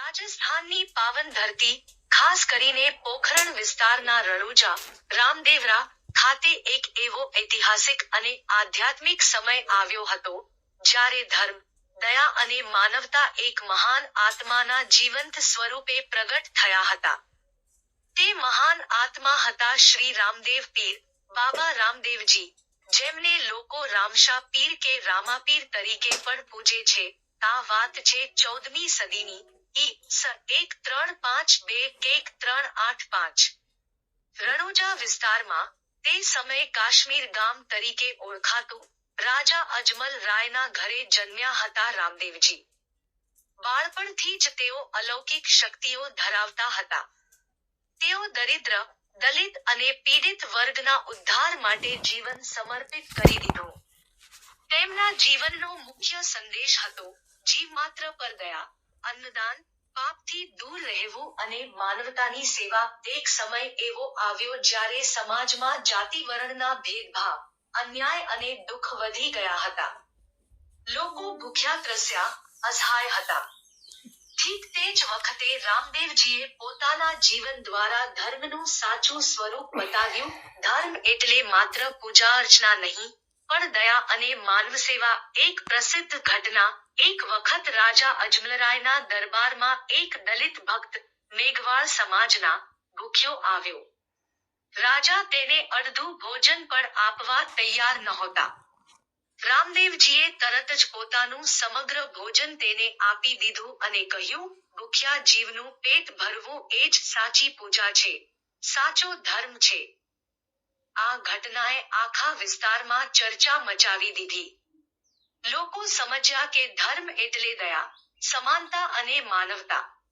રાજસ્થાનની પાવન ધરતી, ખાસ કરીને પોખરણ વિસ્તારના રણુજા, રામદેવરા ખાતે એક એવો ઐતિહાસિક અને આધ્યાત્મિક સમય આવ્યો હતો, જ્યારે ધર્મ, દયા અને માનવતા એક મહાન આત્માના જીવંત સ્વરૂપે પ્રગટ થયા હતા. તે મહાન આત્મા હતા શ્રી રામદેવ પીર, બાબા રામદેવજી, જેમને લોકો રામશા પીર કે રામાપીર તરીકે પણ પૂજે છે. આ વાત છે 14મી સદીની, ઈ.સ. 1352-1385. રણુજા વિસ્તારમાં, તે સમયે કાશ્મીર ગામ તરીકે ઓળખાતું, રાજા અજમલ રાયના ઘરે જન્મ્યા હતા રામદેવજી. બાળપણથી જ તેઓ અલૌકિક શક્તિઓ ધરાવતા હતા. તેઓ દરિદ્ર, દલિત અને પીડિત વર્ગના ઉદ્ધાર માટે જીવન સમર્પિત કરી દીધું. તેમના જીવનનો મુખ્ય સંદેશ હતો, જીવ માત્ર પર દયા, અન્નદાન, પાપથી દૂર રહેવું અને માનવતાની સેવા. એક સમય એવો આવ્યો જ્યારે સમાજમાં જાતિ-વર્ણના ભેદભાવ, અન્યાય અને દુઃખ વધી ગયા હતા. લોકો ભૂખ્યા, ત્રસ્યા, અસહાય હતા. ઠીક તે જ વખતે રામદેવજીએ પોતાના જીવન દ્વારા ધર્મનું સાચું સ્વરૂપ બતાવ્યું. ધર્મ એટલે માત્ર પૂજા-અર્ચના નહીં, પણ દયા અને માનવસેવા. એક પ્રસિદ્ધ ઘટના, એક વખત રાજા અજમલરાયના દરબારમાં એક દલિત ભક્ત, મેઘવાળ સમાજના, ભૂખ્યો આવ્યો. રાજા તેને અડધું ભોજન પણ આપવા તૈયાર નહોતા. રામદેવજીએ તરત જ પોતાનું સમગ્ર ભોજન તેને આપી દીધું અને કહ્યું, ભૂખ્યા જીવનું પેટ ભરવું એ જ સાચી પૂજા છે, સાચો ધર્મ છે. આ ઘટનાએ આખા વિસ્તારમાં ચર્ચા મચાવી દીધી. લોકો સમજ્યા કે ધર્મ એટલે દયા, સમાનતા અને માનવતા.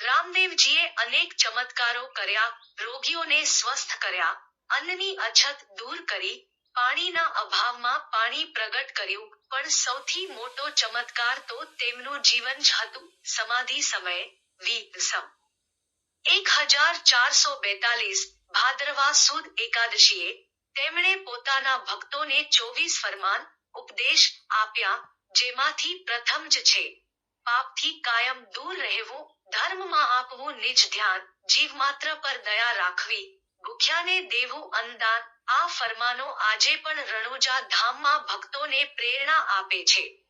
રામદેવજીએ અનેક ચમત્કારો કર્યા, રોગીઓને સ્વસ્થ કર્યા, અન્નની અછત દૂર કરી, પાણીના અભાવમાં પાણી પ્રગટ કર્યું, પણ સૌથી મોટો ચમત્કાર તો તેમનું જીવન જ હતું. સમાધિ સમયે, વી.સ. 1442, ભાદરવા સુદ એકાદશીએ, તેમણે પોતાના ભક્તોને 24 ફરમાન, ઉપદેશ, આપ્યા, જેમાંથી પ્રથમ જ છે, પાપથી કાયમ દૂર રહેવું, ધર્મમાં આપવું નિજ ધ્યાન, જીવમાત્ર પર દયા રાખવી, ભૂખ્યાને દેવું અન્નદાન. આ ફરમાનો આજે પણ રણુજા ધામમાં ભક્તોને પ્રેરણા આપે છે.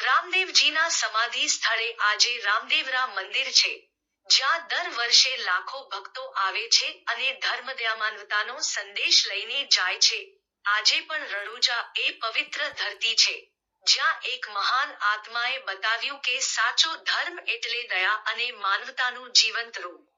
રામદેવજીના સમાધિ સ્થળે આજે રામદેવરા મંદિર છે, જ્યાં દર વર્ષે લાખો ભક્તો આવે છે અને ધર્મદયા-માનવતાનો સંદેશ લઈને જાય છે. આજે પણ રણુજા એ પવિત્ર ધરતી છે, જ્યાં એક મહાન આત્માએ બતાવ્યું કે સાચો ધર્મ એટલે દયા અને માનવતાનું જીવંત રૂપ.